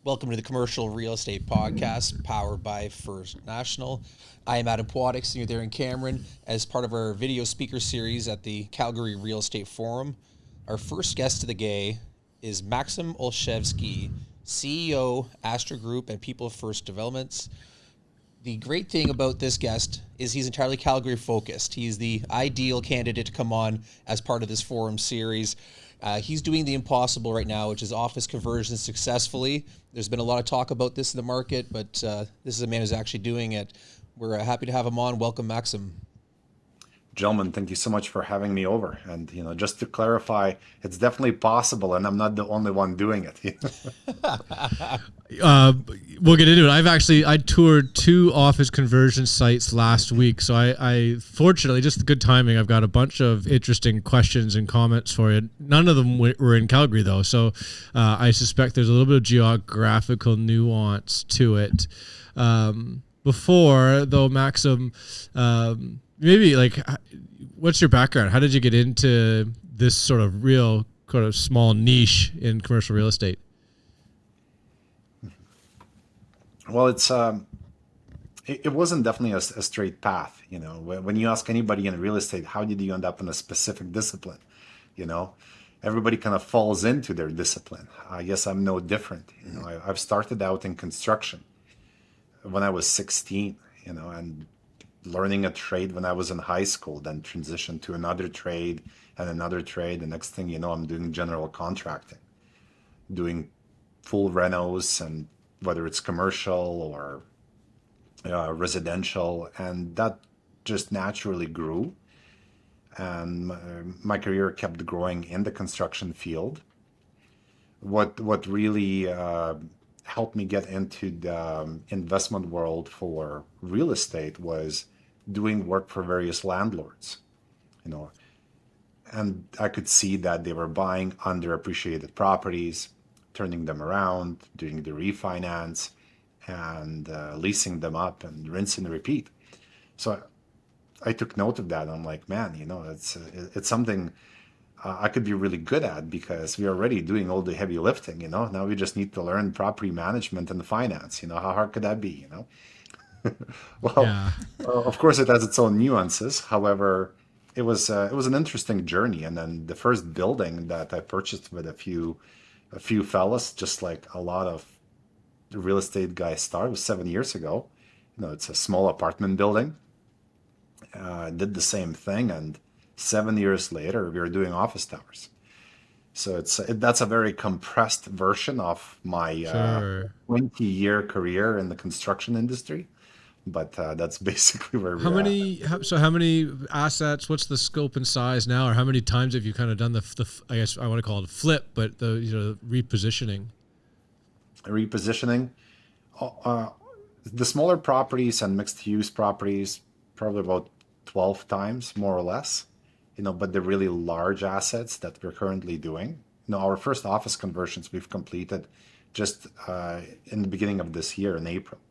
Welcome to the Commercial Real Estate Podcast, powered by First National. I am Adam Pwadix, and you're there in Cameron, as part of our video speaker series at the Calgary Real Estate Forum. Our first guest of the day is Maxim Olshevsky, CEO, Astra Group, and People First Developments. The great thing about this guest is he's entirely Calgary focused. He's the ideal candidate to come on as part of this forum series. He's doing the impossible right now, which is office conversions successfully. There's been a lot of talk about this in the market, but this is a man who's actually doing it. We're happy to have him on. Welcome, Maxim. Gentlemen, thank you so much for having me over. And just to clarify, it's definitely possible, and I'm not the only one doing it. uh, we'll get into it. I toured two office conversion sites last week, so I fortunately, just good timing. I've got a bunch of interesting questions and comments for you. None of them were in Calgary though, so I suspect there's a little bit of geographical nuance to it. Before though, Maxim, maybe what's your background? How did you get into this sort of real kind of small niche in commercial real estate? Well, it wasn't definitely a straight path. When you ask anybody in real estate, how did you end up in a specific discipline? You know, Everybody kind of falls into their discipline. I guess I'm no different. I've started out in construction when I was 16, and learning a trade when I was in high school, then transitioned to another trade and another trade. The next thing you know, I'm doing general contracting, doing full renos, and whether it's commercial or residential, and that just naturally grew. And my career kept growing in the construction field. What really helped me get into the investment world for real estate was doing work for various landlords, you know, and I could see that they were buying underappreciated properties, turning them around, doing the refinance, and leasing them up and rinse and repeat. So I took note of that. I'm like, man, it's something I could be really good at because we're already doing all the heavy lifting. Now we just need to learn property management and finance. How hard could that be? Well, Yeah. of course, it has its own nuances. However, it was an interesting journey. And then the first building that I purchased with a few fellas, just like a lot of real estate guys start, was 7 years ago. It's a small apartment building. Did the same thing, and 7 years later, we were doing office towers. So that's a very compressed version of my Sure. 20-year career in the construction industry. But that's basically where How we're at. many? How many assets? What's the scope and size now, or how many times have you kind of done I guess I want to call it a flip, but the repositioning? Repositioning. Uh, the smaller properties and mixed use properties, probably about 12 times, more or less. But the really large assets that we're currently doing, our first office conversions we've completed just in the beginning of this year in April.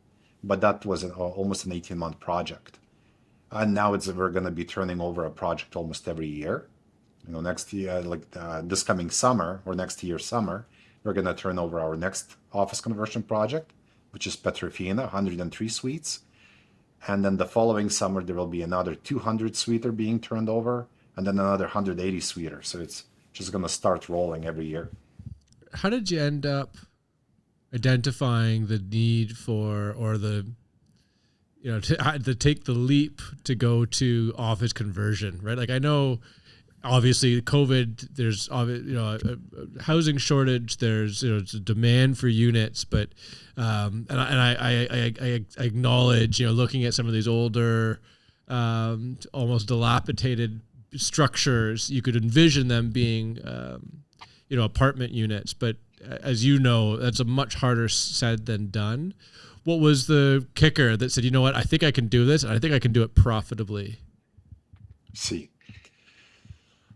But that was almost an 18-month project. And now we're going to be turning over a project almost every year. Next year, like this coming summer or next year summer, we're going to turn over our next office conversion project, which is Petrofina, 103 suites. And then the following summer, there will be another 200 suiter being turned over, and then another 180 suiter. So it's just going to start rolling every year. How did you end up identifying the need for, or the to take the leap to go to office conversion, right? Like I know obviously COVID, there's a housing shortage, there's it's a demand for units, but I acknowledge looking at some of these older almost dilapidated structures, you could envision them being apartment units, but as you know, that's a much harder said than done. What was the kicker that said, you know what, I think I can do this, and I think I can do it profitably? See.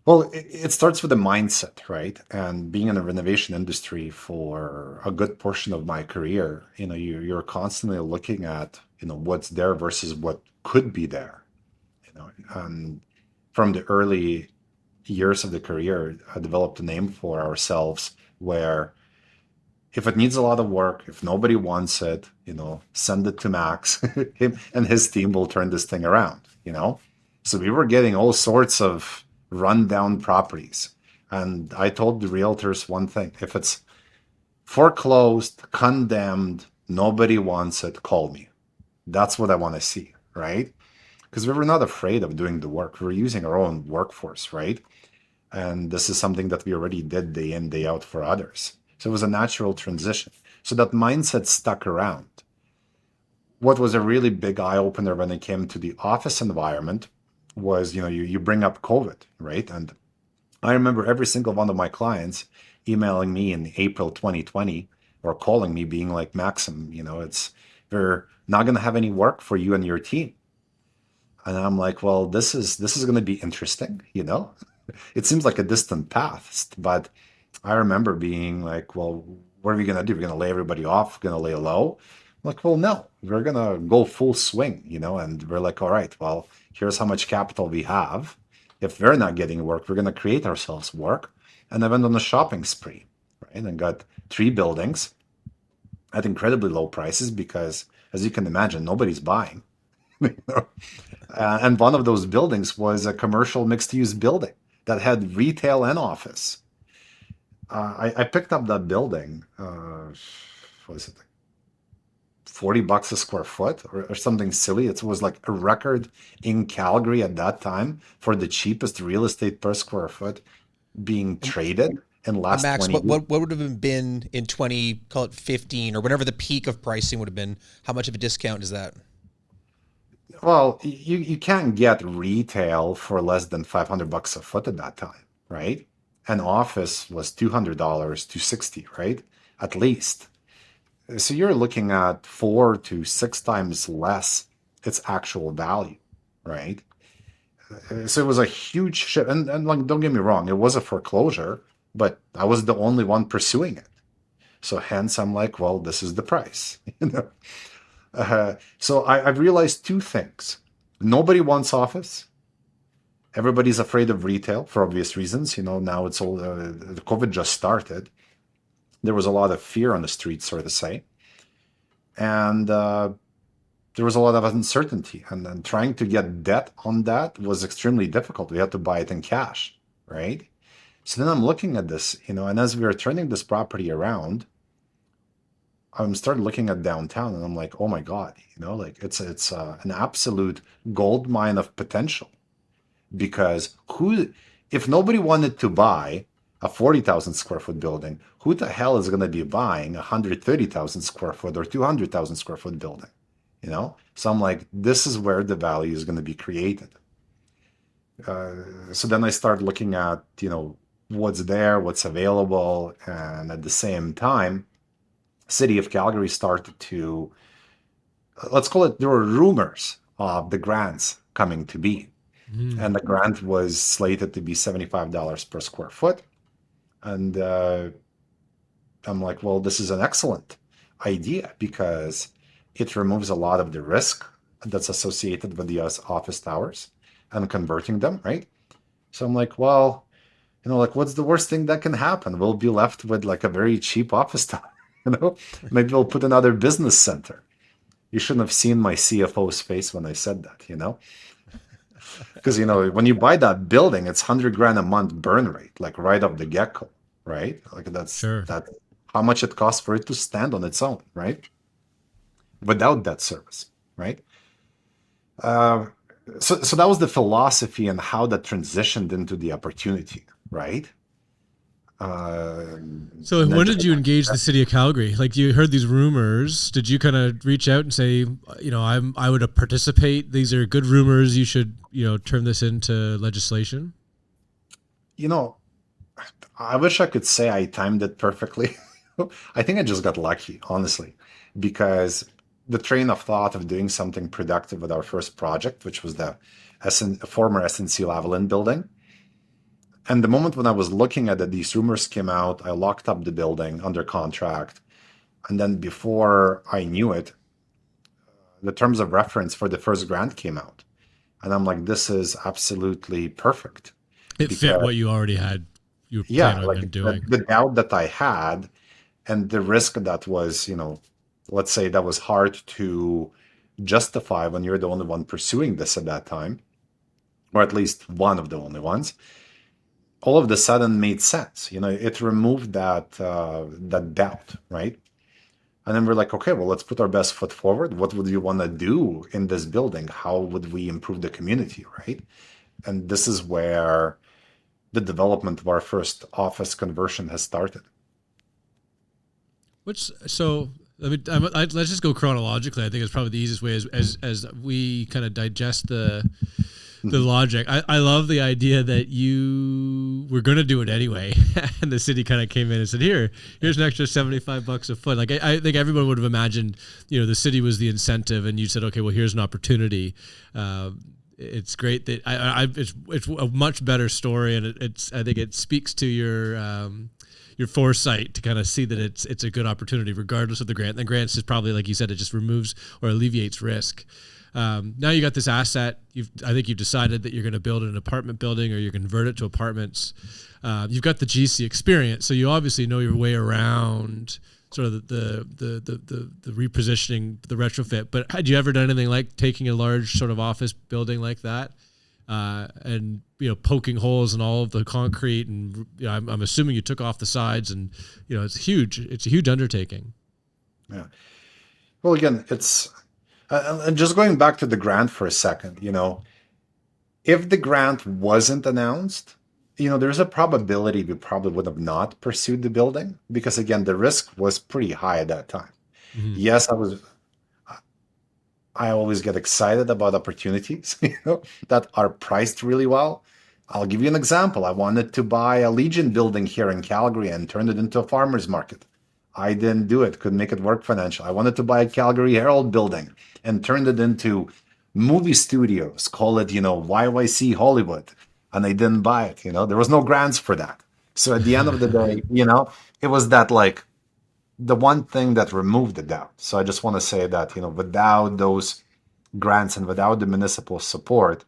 Well, it starts with a mindset, right? And being in the renovation industry for a good portion of my career, you're constantly looking at, what's there versus what could be there. And from the early years of the career, I developed a name for ourselves where If it needs a lot of work, if nobody wants it, send it to Max. Him and his team will turn this thing around. So we were getting all sorts of rundown properties. And I told the realtors one thing: if it's foreclosed, condemned, nobody wants it, call me. That's what I want to see, right? Because we were not afraid of doing the work. We were using our own workforce, right? And this is something that we already did day in, day out for others. So it was a natural transition. So that mindset stuck around. What was a really big eye opener when it came to the office environment was, you bring up COVID, right? And I remember every single one of my clients emailing me in April 2020 or calling me being like, Maxim, we're not going to have any work for you and your team. And I'm like, well, this is going to be interesting. It seems like a distant past, but I remember being like, well, what are we going to do? We're going to lay everybody off, going to lay low. I'm like, well, no, we're going to go full swing, and we're like, all right, well, here's how much capital we have. If we're not getting work, we're going to create ourselves work. And I went on a shopping spree, right? And got 3 buildings at incredibly low prices because, as you can imagine, nobody's buying. And one of those buildings was a commercial mixed-use building that had retail and office. I picked up that building. What is it? $40 a square foot or something silly. It was like a record in Calgary at that time for the cheapest real estate per square foot being traded in the last Max, 20 years. what would have been in 2015 or whatever the peak of pricing would have been? How much of a discount is that? Well, you can't get retail for less than $500 a foot at that time, right? An office was $200, $260, right? At least. So you're looking at 4 to 6 times less its actual value, right? So it was a huge shift. And like, don't get me wrong, it was a foreclosure, but I was the only one pursuing it. So hence I'm like, well, this is the price. So I've realized 2 things. Nobody wants office. Everybody's afraid of retail for obvious reasons. Now it's all, the COVID just started. There was a lot of fear on the streets, so to say. And there was a lot of uncertainty. And then trying to get debt on that was extremely difficult. We had to buy it in cash, right? So then I'm looking at this, and as we are turning this property around, I'm started looking at downtown and I'm like, oh my God, like it's an absolute gold mine of potential. Because if nobody wanted to buy a 40,000 square foot building, who the hell is going to be buying a 130,000 square foot or 200,000 square foot building? So I'm like, this is where the value is going to be created. So then I start looking at, what's there, what's available. And at the same time, city of Calgary started to, let's call it, there were rumors of the grants coming to be. And the grant was slated to be $75 per square foot. And I'm like, well, this is an excellent idea because it removes a lot of the risk that's associated with the office towers and converting them, right? So I'm like, well, what's the worst thing that can happen? We'll be left with like a very cheap office tower, Maybe we'll put another business center. You shouldn't have seen my CFO's face when I said that, Because, when you buy that building, it's $100,000 a month burn rate, like right off the get-go, right? Like that's how much it costs for it to stand on its own, right? Without debt service, right? So that was the philosophy and how that transitioned into the opportunity, right? So when did you engage the city of Calgary? Like you heard these rumors. Did you kind of reach out and say, I would participate. These are good rumors. You should, turn this into legislation? I wish I could say I timed it perfectly. I think I just got lucky, honestly, because the train of thought of doing something productive with our first project, which was the former SNC Lavalin building. And the moment when I was looking at it, these rumors came out. I locked up the building under contract. And then before I knew it, the terms of reference for the first grant came out. And I'm like, this is absolutely perfect. It fit what you already had. You were planning on doing. The doubt that I had And the risk that was, let's say that was hard to justify when you're the only one pursuing this at that time, or at least one of the only ones, all of a sudden made sense. It removed that doubt, right? And then we're like, okay, well, let's put our best foot forward. What would we want to do in this building? How would we improve the community, right? And this is where the development of our first office conversion has started. Let's just go chronologically. I think it's probably the easiest way as we kind of digest the logic. I love the idea that you were going to do it anyway, and the city kind of came in and said, here's an extra $75 a foot. Like I think everyone would have imagined, the city was the incentive, and you said, okay, well, here's an opportunity. It's great that it's a much better story, and I think it speaks to your foresight to kind of see that it's a good opportunity regardless of the grant. The grants is probably, like you said, it just removes or alleviates risk. Now you got this asset. I think you've decided that you're going to build an apartment building or you convert it to apartments. You've got the GC experience, so you obviously know your way around sort of the repositioning, the retrofit. But had you ever done anything like taking a large sort of office building like that and poking holes in all of the concrete? And I'm assuming you took off the sides, and it's huge. It's a huge undertaking. Yeah. Well, again, it's and just going back to the grant for a second. If the grant wasn't announced, there's a probability we probably would have not pursued the building, because again, the risk was pretty high at that time. Mm-hmm. Yes, I always get excited about opportunities, that are priced really well. I'll give you an example. I wanted to buy a Legion building here in Calgary and turn it into a farmer's market. I didn't do it, couldn't make it work financially. I wanted to buy a Calgary Herald building and turned it into movie studios, call it, YYC Hollywood. And I didn't buy it, there was no grants for that. So at the end of the day, it was that like the one thing that removed the doubt. So I just want to say that, without those grants and without the municipal support,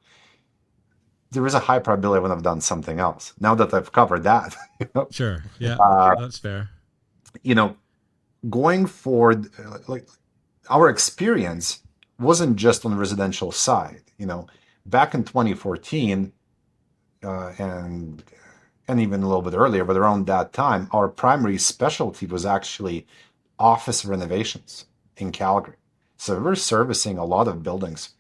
there is a high probability I would have done something else. Now that I've covered that, Sure. Yeah, that's fair. Going forward, like our experience wasn't just on the residential side. Back in 2014, and even a little bit earlier, but around that time, our primary specialty was actually office renovations in Calgary. So we were servicing a lot of buildings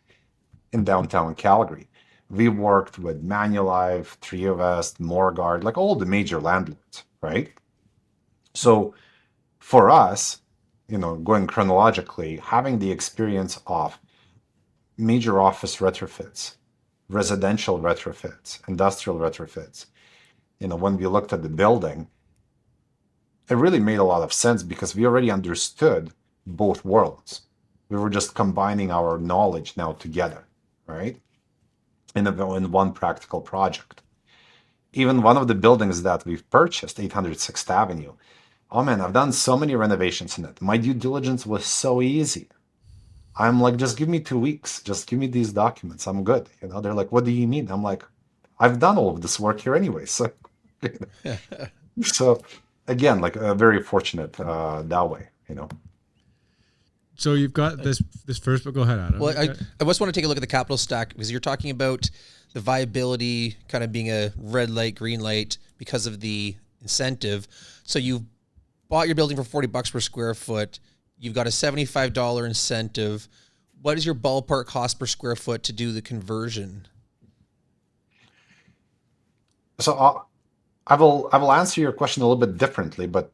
in downtown Calgary. We worked with Manulife, Triovest, Morguard, like all the major landlords, right? So for us, going chronologically, having the experience of major office retrofits, residential retrofits, industrial retrofits, when we looked at the building, it really made a lot of sense because we already understood both worlds. We were just combining our knowledge now together, right? In one practical project. Even one of the buildings that we've purchased, 800 6th Avenue, oh man, I've done so many renovations in it. My due diligence was so easy. I'm like, just give me 2 weeks. Just give me these documents. I'm good. They're like, what do you mean? I'm like, I've done all of this work here anyway. So, so again, like very fortunate that way, So you've got this first, but go ahead, Adam. Well, I just want to take a look at the capital stack, because you're talking about the viability kind of being a red light, green light because of the incentive. So you bought your building for $40 per square foot. You've got a $75 incentive. What is your ballpark cost per square foot to do the conversion? So I will answer your question a little bit differently, but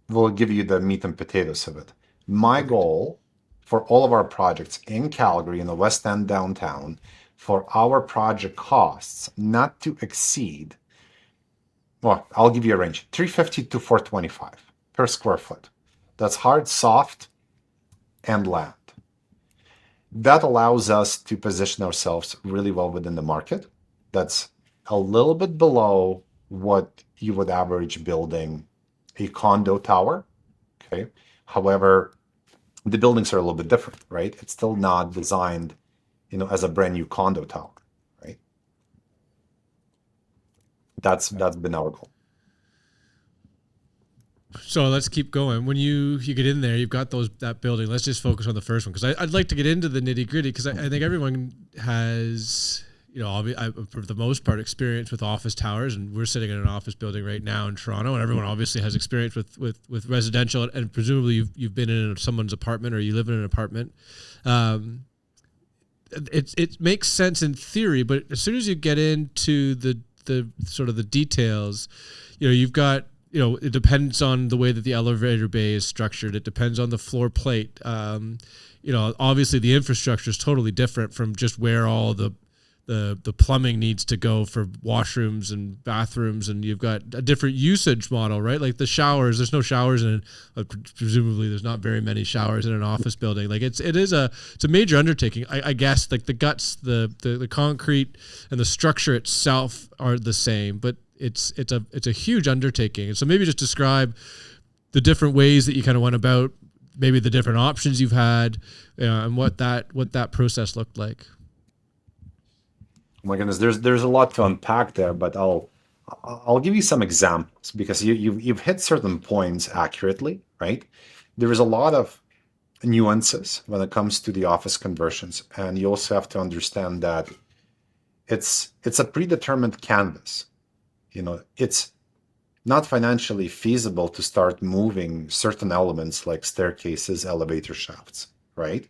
we'll give you the meat and potatoes of it. My goal for all of our projects in Calgary, in the West End downtown, for our project costs not to exceed, well, I'll give you a range, $350 to $425 per square foot. That's hard, soft, and land. That allows us to position ourselves really well within the market. That's a little bit below what you would average building a condo tower. Okay. However, the buildings are a little bit different, right? It's still not designed, as a brand new condo tower, right? That's been our goal. So let's keep going. When you get in there, you've got that building. Let's just focus on the first one, because I'd like to get into the nitty gritty, because I think everyone has, for the most part, experience with office towers, and we're sitting in an office building right now in Toronto, and everyone obviously has experience with residential, and presumably you've been in someone's apartment, or you live in an apartment. It makes sense in theory, but as soon as you get into the sort of the details, you've got, it depends on the way that the elevator bay is structured. It depends on the floor plate. Obviously the infrastructure is totally different from just where all the plumbing needs to go for washrooms and bathrooms, and you've got a different usage model, right? Like the showers, there's no showers presumably there's not very many showers in an office building. Like it's a major undertaking. I guess like the guts, the concrete and the structure itself are the same, but it's a huge undertaking. And so maybe just describe the different ways that you kind of went about, maybe the different options you've had, and what that process looked like. Oh my goodness, there's a lot to unpack there, but I'll give you some examples, because you've hit certain points accurately, right? There is a lot of nuances when it comes to the office conversions, and you also have to understand that it's a predetermined canvas. It's not financially feasible to start moving certain elements like staircases, elevator shafts, right?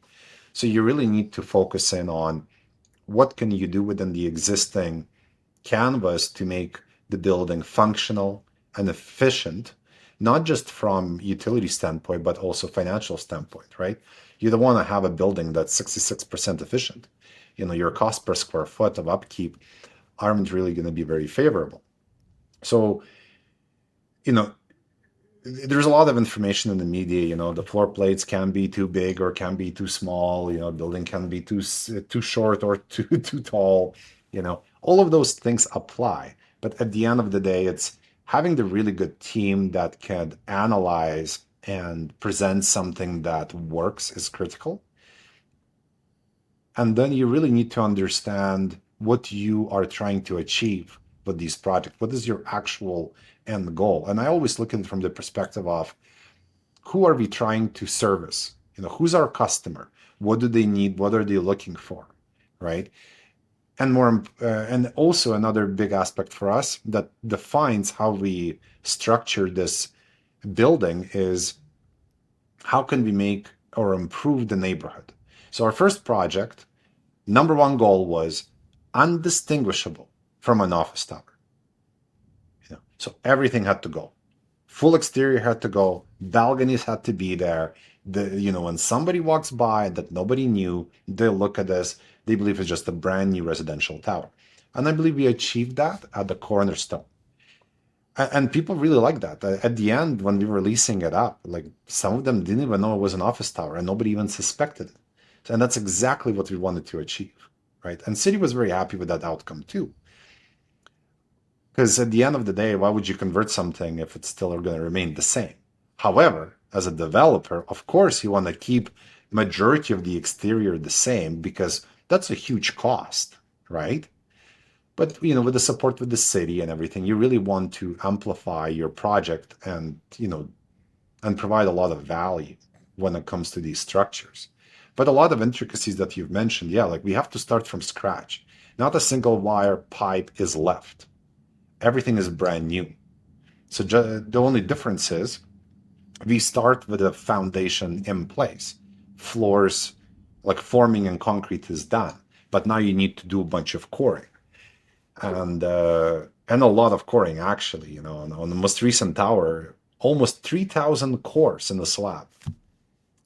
So you really need to focus in on what can you do within the existing canvas to make the building functional and efficient, not just from utility standpoint, but also financial standpoint, right? You don't want to have a building that's 66% efficient. Your cost per square foot of upkeep aren't really going to be very favorable. So, there's a lot of information in the media. The floor plates can be too big or can be too small. Building can be too short or too tall. All of those things apply. But at the end of the day, it's having the really good team that can analyze and present something that works is critical. And then you really need to understand what you are trying to achieve with these projects. What is your actual end goal? And I always look at it from the perspective of, who are we trying to service? Who's our customer? What do they need? What are they looking for? Right? And also another big aspect for us that defines how we structure this building is, how can we make or improve the neighborhood? So our first project, number one goal was undistinguishable from an office tower. So everything had to go. Full exterior had to go. Balconies had to be there. When somebody walks by that nobody knew, they look at this, they believe it's just a brand new residential tower. And I believe we achieved that at the cornerstone. And people really like that. At the end, when we were leasing it up, like some of them didn't even know it was an office tower, and nobody even suspected it. And that's exactly what we wanted to achieve, right? And City was very happy with that outcome too. Because at the end of the day, why would you convert something if it's still going to remain the same? However, as a developer, of course, you want to keep majority of the exterior the same, because that's a huge cost, right? But, with the support with the city and everything, you really want to amplify your project and, and provide a lot of value when it comes to these structures. But a lot of intricacies that you've mentioned, like we have to start from scratch. Not a single wire pipe is left. Everything is brand new. So the only difference is we start with a foundation in place. Floors, like forming and concrete, is done. But now you need to do a bunch of coring. And a lot of coring, actually. On the most recent tower, almost 3,000 cores in the slab.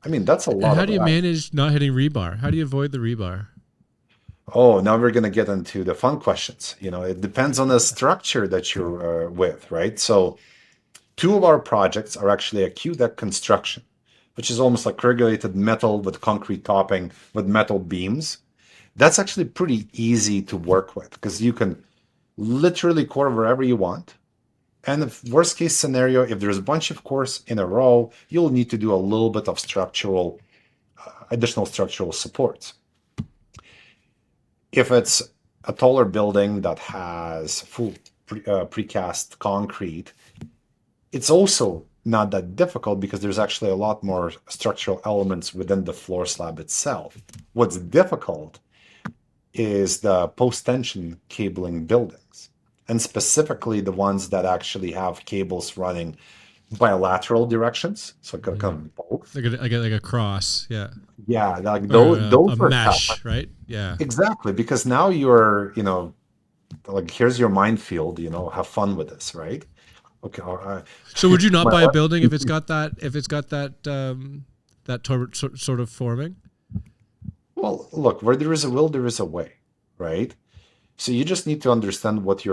I mean, that's a lot. And how do you manage not hitting rebar? How do you avoid the rebar? Oh, now we're going to get into the fun questions. It depends on the structure that you're with, right? So 2 of our projects are actually a Q-deck construction, which is almost like regulated metal with concrete topping with metal beams. That's actually pretty easy to work with, because you can literally core wherever you want. And if worst case scenario, if there's a bunch of cores in a row, you'll need to do a little bit of additional structural supports. If it's a taller building that has full precast concrete, it's also not that difficult because there's actually a lot more structural elements within the floor slab itself. What's difficult is the post-tension cabling buildings, and specifically the ones that actually have cables running bilateral directions, so kind of both. Like a cross, yeah, Yeah, like or those a are tough. mesh, right? Yeah. Exactly, because now you're, like here's your minefield, have fun with this, right? Okay, all right. So would you not My buy a wife- building if it's got that sort of forming? well, look, where there is a will, there is a way, right? So you just need to understand what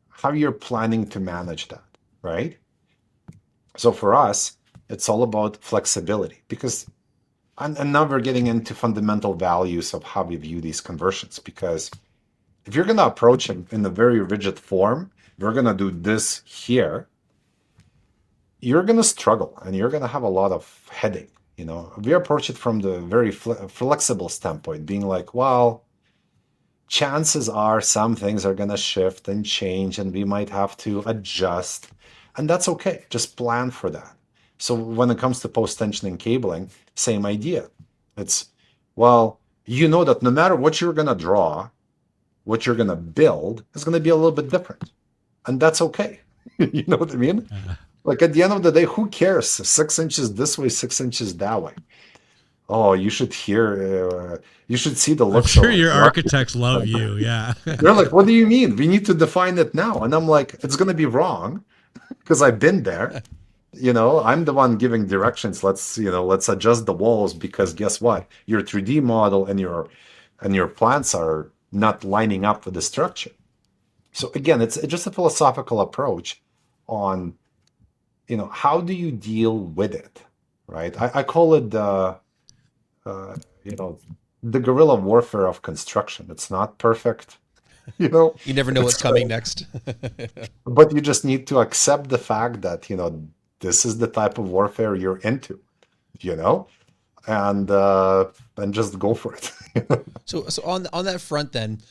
how you're planning to manage that, right? So for us, it's all about flexibility because, and now we're getting into fundamental values of how we view these conversions. Because if you're going to approach it in a very rigid form, we're going to do this here, you're going to struggle and you're going to have a lot of headache. We approach it from the very flexible standpoint, being like, well, chances are some things are going to shift and change and we might have to adjust, and that's okay. Just plan for that. So when it comes to post-tensioning cabling, same idea. It's, well, that no matter what you're going to draw, what you're going to build is going to be a little bit different, and that's okay. You know what I mean? Like at the end of the day, who cares? 6 inches this way, 6 inches that way. Oh, you should you should see the I'm looks sure of your the architects love you. Yeah. They're like, what do you mean? We need to define it now. And I'm like, it's going to be wrong because I've been there. I'm the one giving directions. Let's adjust the walls because guess what? Your 3D model and your plans are not lining up with the structure. So again, it's just a philosophical approach on, how do you deal with it, right? I call it the guerrilla warfare of construction. It's not perfect, You never know what's coming next. but you just need to accept the fact that this is the type of warfare you're into, you know and just go for it. So on that front, then,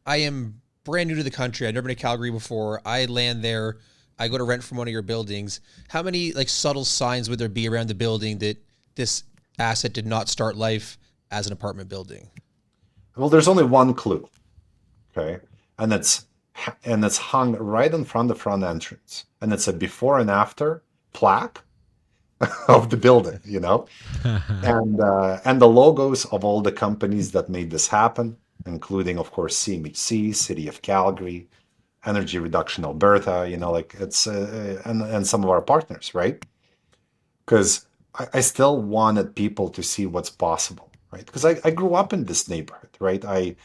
I am brand new to the country. I've never been to Calgary before. I land there. I go to rent from one of your buildings. How many subtle signs would there be around the building that this asset did not start life as an apartment building? Well, there's only one clue, okay, and it's hung right in front of the front entrance, and it's a before and after plaque of the building, and the logos of all the companies that made this happen, including, of course, CMHC, City of Calgary, Energy Reduction Alberta, it's and some of our partners, right? Because I still wanted people to see what's possible, right? Because I grew up in this neighborhood, right? I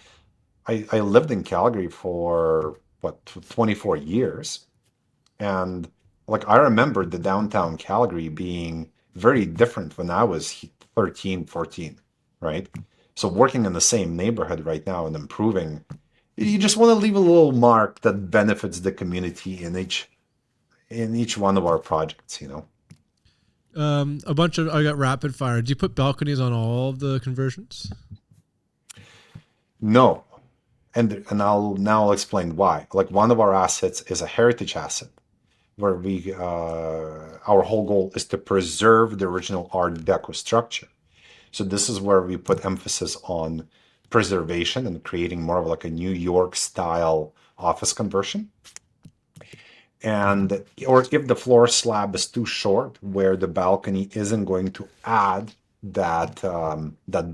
lived in Calgary for 24 years, and I remember the downtown Calgary being very different when I was 13, 14, right? So working in the same neighborhood right now and improving, you just want to leave a little mark that benefits the community in each one of our projects. I got rapid fire. Do you put balconies on all of the conversions? No, and I'll explain why. Like one of our assets is a heritage asset, where our whole goal is to preserve the original Art Deco structure. So this is where we put emphasis on preservation and creating more of a New York style office conversion. Or if the floor slab is too short, where the balcony isn't going to add that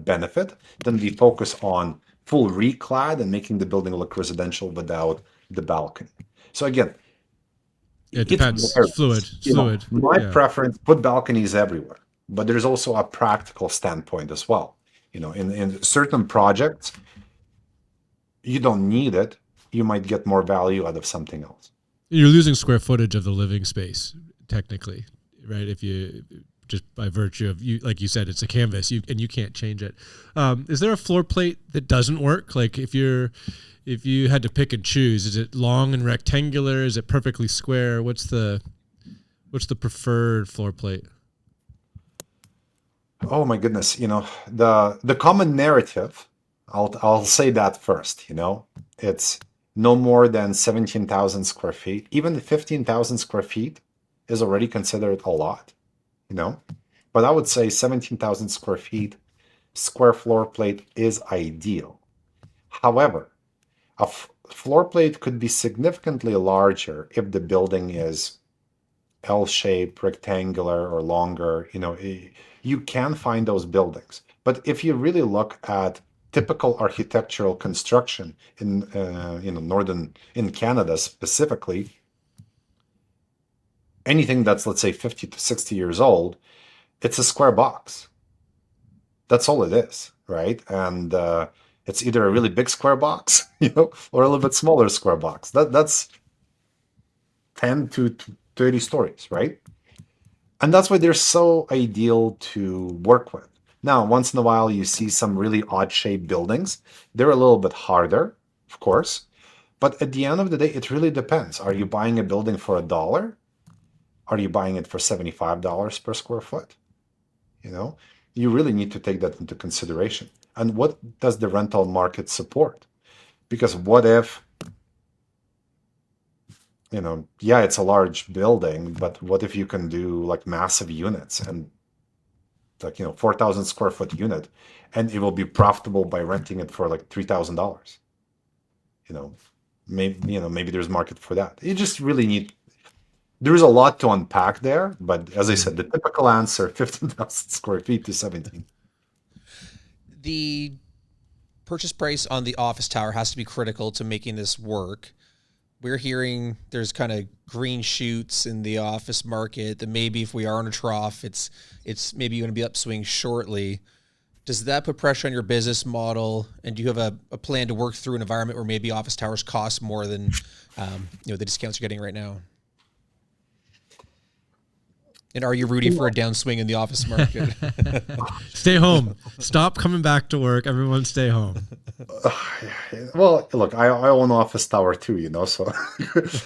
benefit, then we focus on full reclad and making the building look residential without the balcony. So again, it depends. It's fluid. My preference, put balconies everywhere, but there's also a practical standpoint as well. In certain projects, you don't need it. You might get more value out of something else. You're losing square footage of the living space, technically, right? If you just by virtue of like you said, it's a canvas, and you can't change it. Is there a floor plate that doesn't work? Like if you had to pick and choose, is it long and rectangular? Is it perfectly square? What's the preferred floor plate? Oh my goodness, the common narrative, I'll say that first, it's no more than 17,000 square feet. Even 15,000 square feet is already considered a lot, you know? But I would say 17,000 square feet, square floor plate is ideal. However, a floor plate could be significantly larger if the building is L-shaped, rectangular, or longer. You can find those buildings. But if you really look at typical architectural construction in northern in Canada specifically, anything that's, let's say, 50 to 60 years old, it's a square box. That's all it is, right? And it's either a really big square box, or a little bit smaller square box. That's 10 to 30 stories, right? And that's why they're so ideal to work with. Now, once in a while, you see some really odd shaped buildings. They're a little bit harder, of course. But at the end of the day, it really depends. Are you buying a building for $1? Are you buying it for $75 per square foot? You really need to take that into consideration. And what does the rental market support? Because what if, yeah, it's a large building, but what if you can do like massive units and like, 4,000 square foot unit, and it will be profitable by renting it for like $3,000? Maybe there's market for that. You just really need, there's a lot to unpack there, but as I said, the typical answer, 15,000 square feet to 17. The purchase price on the office tower has to be critical to making this work. We're hearing there's kind of green shoots in the office market that maybe if we are in a trough, it's maybe going to be upswing shortly. Does that put pressure on your business model? And do you have a plan to work through an environment where maybe office towers cost more than the discounts you're getting right now? And are you rooting for a downswing in the office market? Stay home. Stop coming back to work. Everyone stay home. Well, look, I own office tower too, so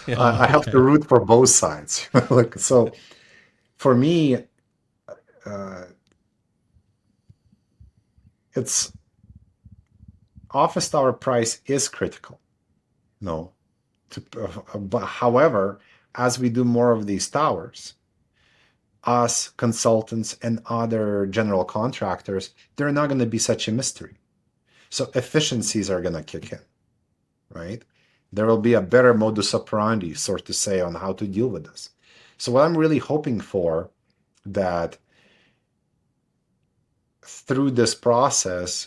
I have to root for both sides. So for me, it's office tower price is critical. No, but however, as we do more of these towers, us consultants and other general contractors, they're not going to be such a mystery. So efficiencies are going to kick in, right? There will be a better modus operandi, sort to say, on how to deal with this. So what I'm really hoping for, that through this process,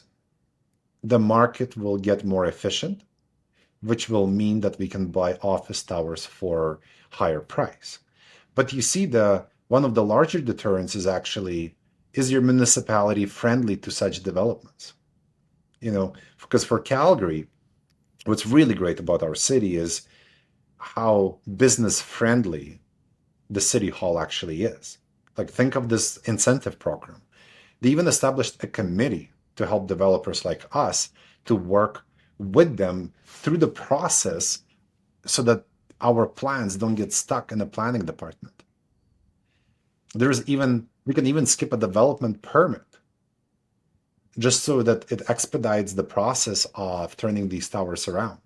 the market will get more efficient, which will mean that we can buy office towers for higher price. But you see, one of the larger deterrents is actually, is your municipality friendly to such developments? Because for Calgary, what's really great about our city is how business friendly the city hall actually is. Like, think of this incentive program. They even established a committee to help developers like us to work with them through the process so that our plans don't get stuck in the planning department. We can even skip a development permit just so that it expedites the process of turning these towers around.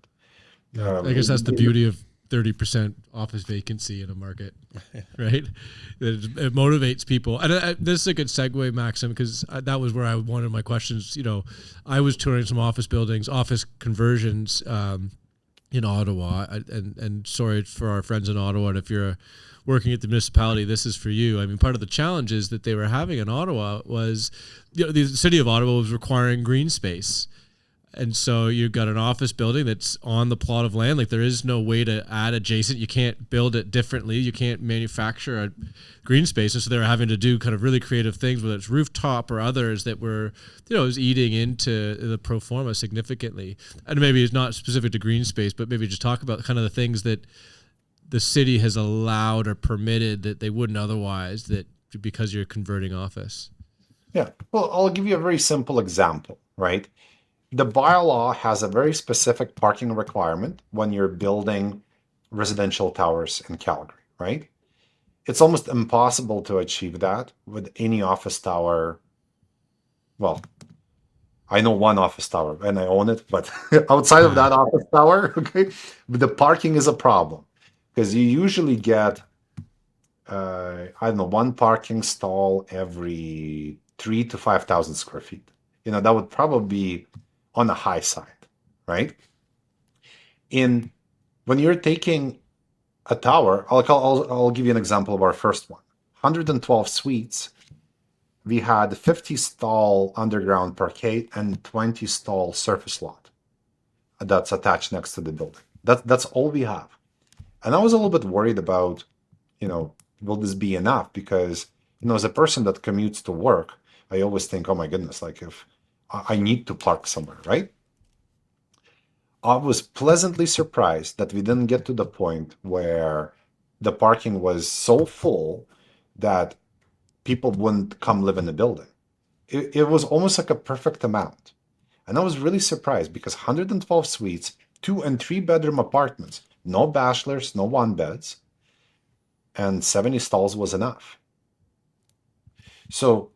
I guess that's the beauty of 30% office vacancy in a market, right? It motivates people. And this is a good segue, Maxim, because that was where I wanted my questions. I was touring some office buildings, office conversions in Ottawa. And sorry for our friends in Ottawa. And if you're working at the municipality, this is for you. I mean, part of the challenges that they were having in Ottawa was the city of Ottawa was requiring green space. And so you've got an office building that's on the plot of land. Like, there is no way to add adjacent. You can't build it differently. You can't manufacture a green space. And so they were having to do kind of really creative things, whether it's rooftop or others that were, was eating into the pro forma significantly. And maybe it's not specific to green space, but maybe just talk about kind of the things that the city has allowed or permitted that they wouldn't otherwise, that because you're converting office. Yeah. Well, I'll give you a very simple example, right? The bylaw has a very specific parking requirement when you're building residential towers in Calgary, right? It's almost impossible to achieve that with any office tower. Well, I know one office tower and I own it, but outside of that office tower, okay, the parking is a problem because you usually get, I don't know, one parking stall every 3 to 5,000 square feet. That would probably be on the high side, right? In When you're taking a tower, I'll give you an example of our first one. 112 suites. We had 50 stall underground parquet and 20 stall surface lot that's attached next to the building. That's all we have. And I was a little bit worried about, will this be enough? Because, as a person that commutes to work, I always think, oh my goodness, like if I need to park somewhere, right? I was pleasantly surprised that we didn't get to the point where the parking was so full that people wouldn't come live in the building. It was almost like a perfect amount. And I was really surprised because 112 suites, 2 and 3 bedroom apartments, no bachelors, no one beds, and 70 stalls was enough. So,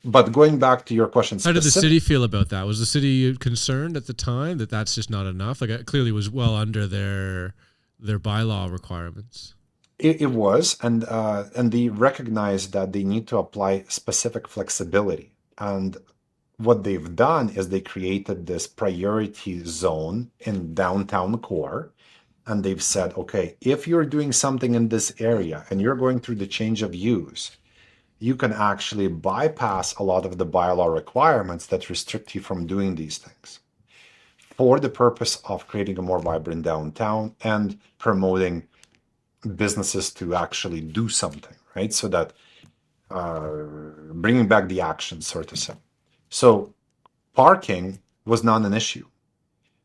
but going back to your question, how did the city feel about that? Was the city concerned at the time that that's just not enough? Like, it clearly was well under their bylaw requirements. It was, and they recognized that they need to apply specific flexibility. And what they've done is they created this priority zone in downtown core, and they've said, okay, if you're doing something in this area and you're going through the change of use, you can actually bypass a lot of the bylaw requirements that restrict you from doing these things for the purpose of creating a more vibrant downtown and promoting businesses to actually do something, right? So that bringing back the action, so to say. So parking was not an issue.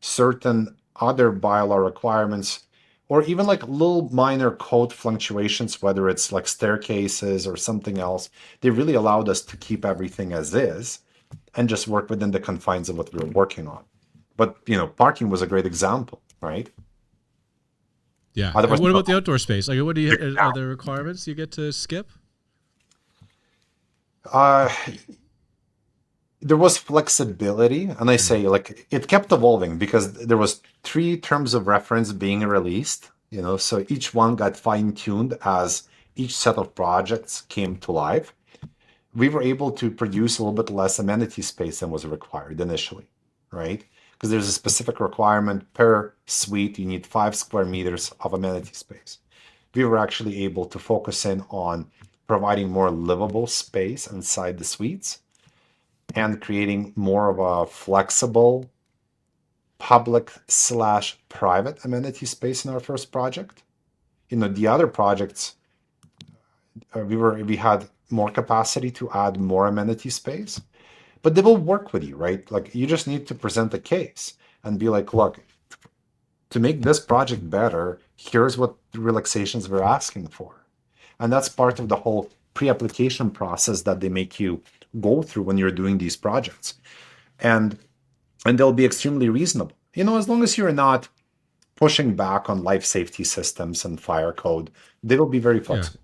Certain other bylaw requirements, or even like little minor code fluctuations, whether it's like staircases or something else, they really allowed us to keep everything as is and just work within the confines of what we were working on. But, parking was a great example, right? Yeah. Otherwise, what about the outdoor space? Like, what are there requirements you get to skip? There was flexibility, and I say like it kept evolving because there was 3 terms of reference being released, so each one got fine-tuned as each set of projects came to life. We were able to produce a little bit less amenity space than was required initially, right? Because there's a specific requirement per suite, you need 5 square meters of amenity space. We were actually able to focus in on providing more livable space inside the suites and creating more of a flexible public/private amenity space in our first project. The other projects, we had more capacity to add more amenity space, but they will work with you, right? Like you just need to present a case and be like, look, to make this project better, here's what the relaxations we're asking for. And that's part of the whole pre-application process that they make you go through when you're doing these projects. And they'll be extremely reasonable. As long as you're not pushing back on life safety systems and fire code, they will be very flexible.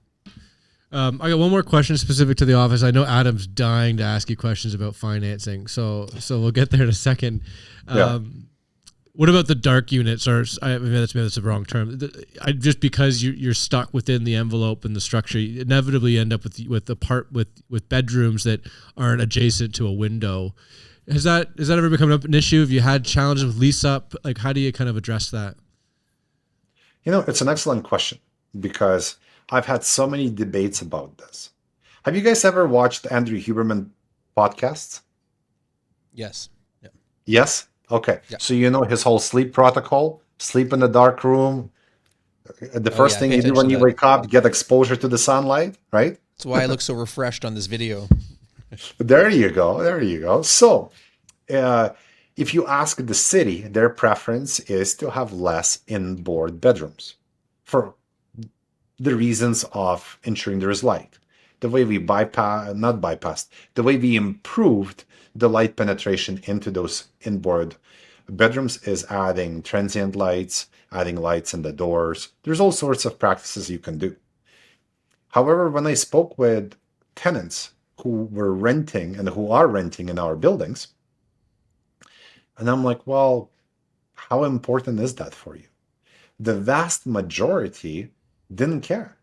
Yeah. I got one more question specific to the office. I know Adam's dying to ask you questions about financing, so we'll get there in a second. What about the dark units? Or maybe that's the wrong term. Just because you're stuck within the envelope and the structure, you inevitably end up with bedrooms that aren't adjacent to a window. Has that ever become an issue? Have you had challenges with lease up? Like, how do you kind of address that? It's an excellent question because I've had so many debates about this. Have you guys ever watched Andrew Huberman podcasts? Yes. Yeah. Yes? Okay. Yeah. So his whole sleep protocol, sleep in the dark room. The first thing you do when you wake up, get exposure to the sunlight, right? That's why I look so refreshed on this video. There you go. So, if you ask the city, their preference is to have less inboard bedrooms for the reasons of ensuring there is light. The way we the way we improved the light penetration into those inboard bedrooms is adding transient lights, adding lights in the doors. There's all sorts of practices you can do. However, when I spoke with tenants who were renting and who are renting in our buildings, And I'm like, well, how important is that for you? The vast majority didn't care.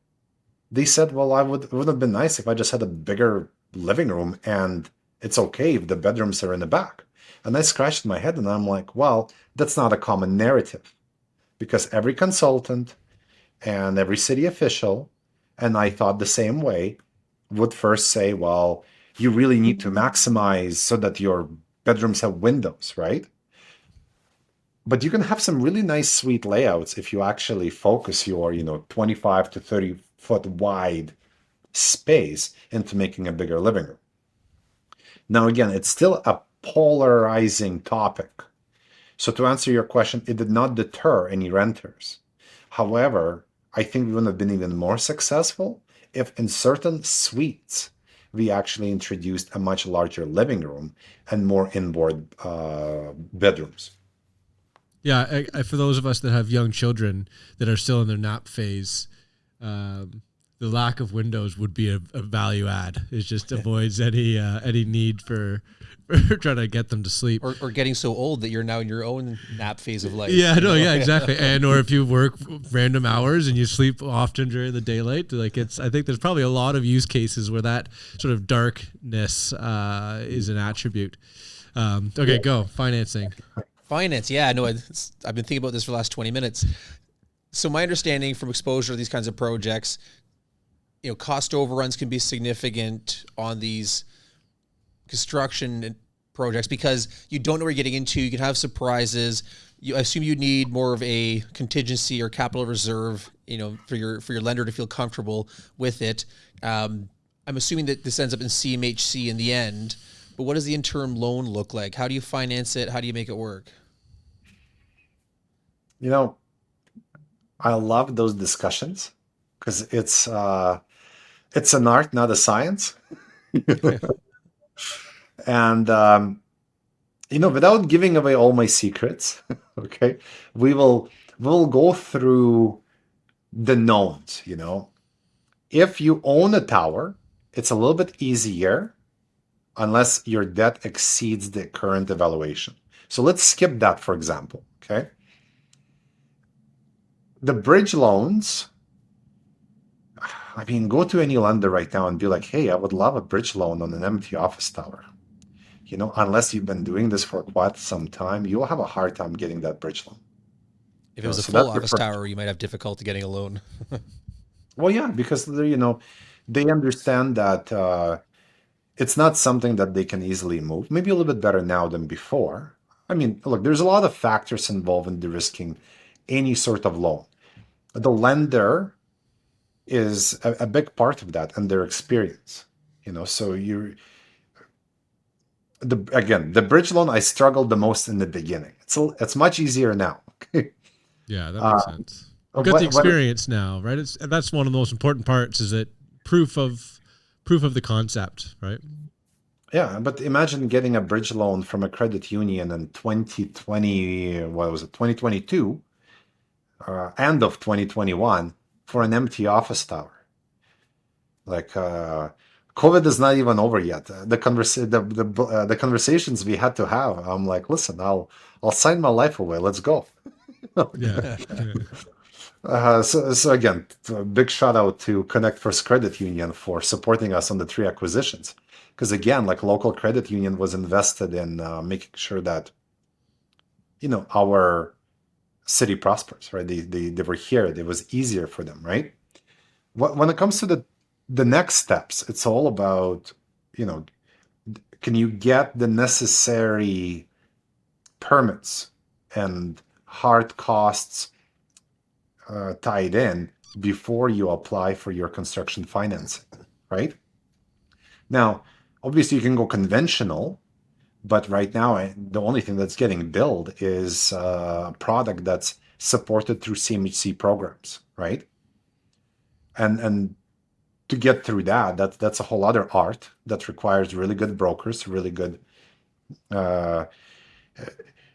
They said, well, it would have been nice if I just had a bigger living room and it's okay if the bedrooms are in the back. And I scratched my head and I'm like, well, that's not a common narrative because every consultant and every city official, and I thought the same way, would first say, well, you really need to maximize so that your bedrooms have windows, right? But you can have some really nice suite layouts if you actually focus your 25 to 30 foot wide space into making a bigger living room. Now again, it's still a polarizing topic. So to answer your question, it did not deter any renters. However, I think we would have been even more successful if in certain suites we actually introduced a much larger living room and more inboard bedrooms. Yeah, for those of us that have young children that are still in their nap phase, the lack of windows would be a value add. It just avoids any need for trying to get them to sleep. Or getting so old that you're now in your own nap phase of life. Yeah, no, yeah, exactly. And or if you work random hours and you sleep often during the daylight, like I think there's probably a lot of use cases where that sort of darkness is an attribute. Okay, go financing. Finance, yeah, no, I've been thinking about this for the last 20 minutes. So my understanding from exposure to these kinds of projects, cost overruns can be significant on these construction projects because you don't know what you're getting into. You can have surprises. I assume you need more of a contingency or capital reserve, for your lender to feel comfortable with it. I'm assuming that this ends up in CMHC in the end. But what does the interim loan look like? How do you finance it? How do you make it work? I love those discussions because it's an art, not a science. And without giving away all my secrets, okay, we'll go through the knowns. If you own a tower, it's a little bit easier unless your debt exceeds the current evaluation. So let's skip that, for example, okay? The bridge loans, go to any lender right now and be like, hey, I would love a bridge loan on an empty office tower. Unless you've been doing this for quite some time, you'll have a hard time getting that bridge loan. If it was a full office tower, you might have difficulty getting a loan. Well, yeah, because they understand that it's not something that they can easily move. Maybe a little bit better now than before. Look, there's a lot of factors involved in de-risking any sort of loan. The lender is a big part of that and their experience. So the bridge loan, I struggled the most in the beginning. It's much easier now. Yeah, that makes sense. We've got the experience now, right? That's one of the most important parts. Is it proof of the concept, right? Yeah, but imagine getting a bridge loan from a credit union in 2020. What was it? 2022, end of 2021 for an empty office tower. Like COVID is not even over yet. The conversations we had to have. I'm like, listen, I'll sign my life away. Let's go. Yeah. So again, big shout out to Connect First Credit Union for supporting us on the 3 acquisitions. Because again, like local credit union was invested in making sure that, our city prospers, right? They were here. It was easier for them, right? When it comes to the next steps, it's all about, can you get the necessary permits and hard costs tied in before you apply for your construction financing, right? Now, obviously you can go conventional, but right now the only thing that's getting billed is a product that's supported through CMHC programs, right? And to get through that's a whole other art that requires really good brokers, really good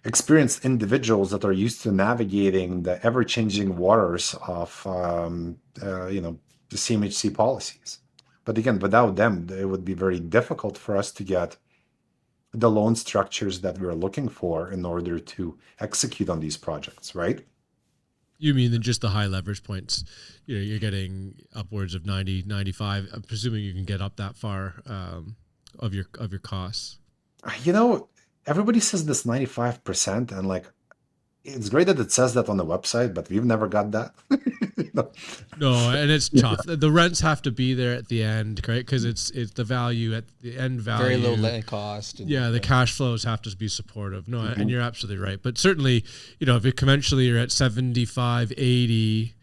experienced individuals that are used to navigating the ever-changing waters of the CMHC policies. But again, without them, it would be very difficult for us to get the loan structures that we're looking for in order to execute on these projects, right? You mean than just the high leverage points? You're getting upwards of 90, 95. I'm presuming you can get up that far of your costs. Everybody says this 95%, and like, it's great that it says that on the website, but we've never got that. No, and it's tough. The rents have to be there at the end, right? Because it's the value at the end value. Very low land cost. The cash flows have to be supportive. No, and you're absolutely right. But certainly, if it conventionally you're at 75, 80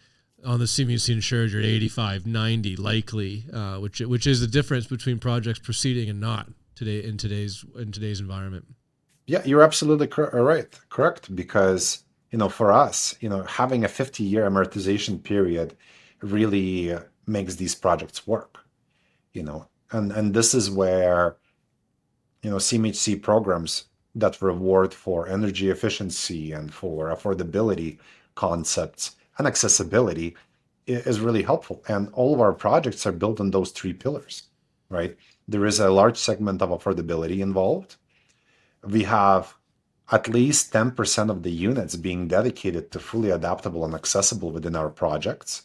on the CMHC insured, you're at 85, 90 likely, which is the difference between projects proceeding and not today in today's environment. Yeah, you're absolutely right. Correct. Because, for us, having a 50-year amortization period really makes these projects work, and this is where, CMHC programs that reward for energy efficiency and for affordability concepts and accessibility is really helpful. And all of our projects are built on those three pillars, right? There is a large segment of affordability involved. We have at least 10% of the units being dedicated to fully adaptable and accessible within our projects.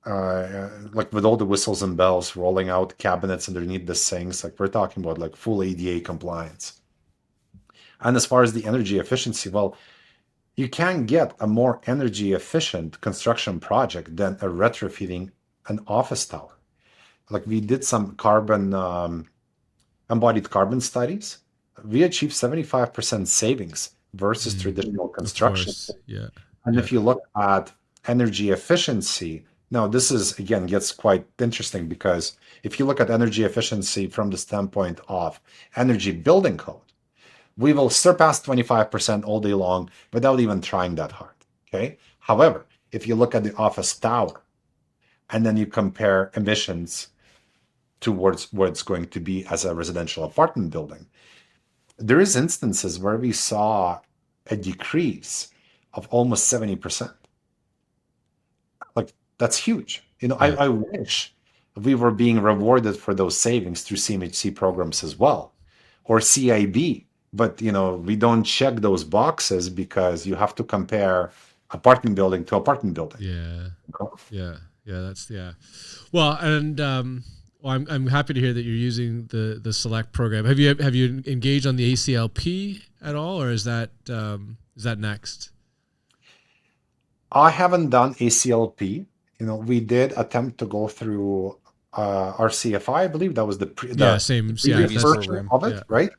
Like with all the whistles and bells, rolling out cabinets underneath the sinks, like we're talking about like full ADA compliance. And as far as the energy efficiency, well, you can't get a more energy efficient construction project than a retrofitting an office tower. Like we did some embodied carbon studies. We achieved 75% savings versus traditional construction. Yeah. And if you look at energy efficiency, now this is, again, gets quite interesting, because if you look at energy efficiency from the standpoint of energy building code, we will surpass 25% all day long without even trying that hard. Okay. However, if you look at the office tower and then you compare emissions towards what it's going to be as a residential apartment building, there is instances where we saw a decrease of almost 70%. Like, that's huge. I wish we were being rewarded for those savings through CMHC programs as well, or CIB. But, we don't check those boxes because you have to compare apartment building to apartment building. Yeah. Well, and I'm happy to hear that you're using the Select program. Have you engaged on the ACLP at all, or is that next? I haven't done ACLP. We did attempt to go through RCFI. I believe that was the previous version of it, right?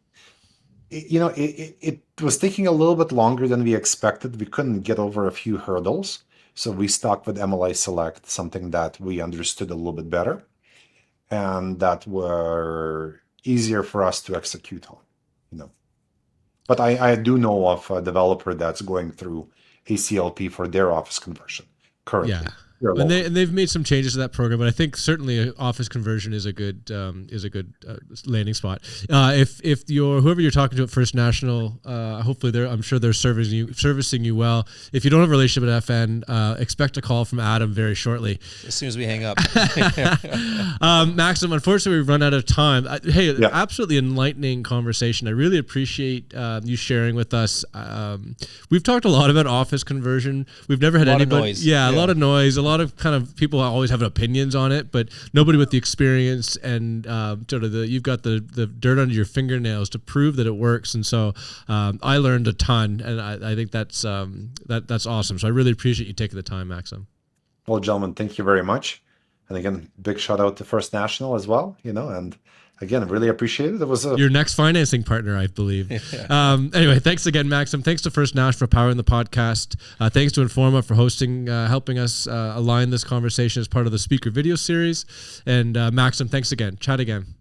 It was taking a little bit longer than we expected. We couldn't get over a few hurdles, so we stuck with MLI Select, something that we understood a little bit better and that were easier for us to execute on. But I do know of a developer that's going through ACLP for their office conversion currently. Yeah. And they've made some changes to that program, but I think certainly office conversion is a good landing spot. If whoever you're talking to at First National, hopefully I'm sure they're servicing you well. If you don't have a relationship with FN, expect a call from Adam very shortly. As soon as we hang up. Maxim, unfortunately we've run out of time. Absolutely enlightening conversation. I really appreciate you sharing with us. We've talked a lot about office conversion. We've never had anybody. A lot of noise. A lot of kind of people always have opinions on it, but nobody with the experience and sort of you've got the dirt under your fingernails to prove that it works. And so I learned a ton, and I think that's awesome. So I really appreciate you taking the time, Maxim. Well, gentlemen, thank you very much. And again, big shout out to First National as well, and again, I really appreciate it. It was your next financing partner, I believe. Anyway, thanks again, Maxim. Thanks to First Nash for powering the podcast. Thanks to Informa for hosting, helping us align this conversation as part of the speaker video series. And Maxim, thanks again. Chat again.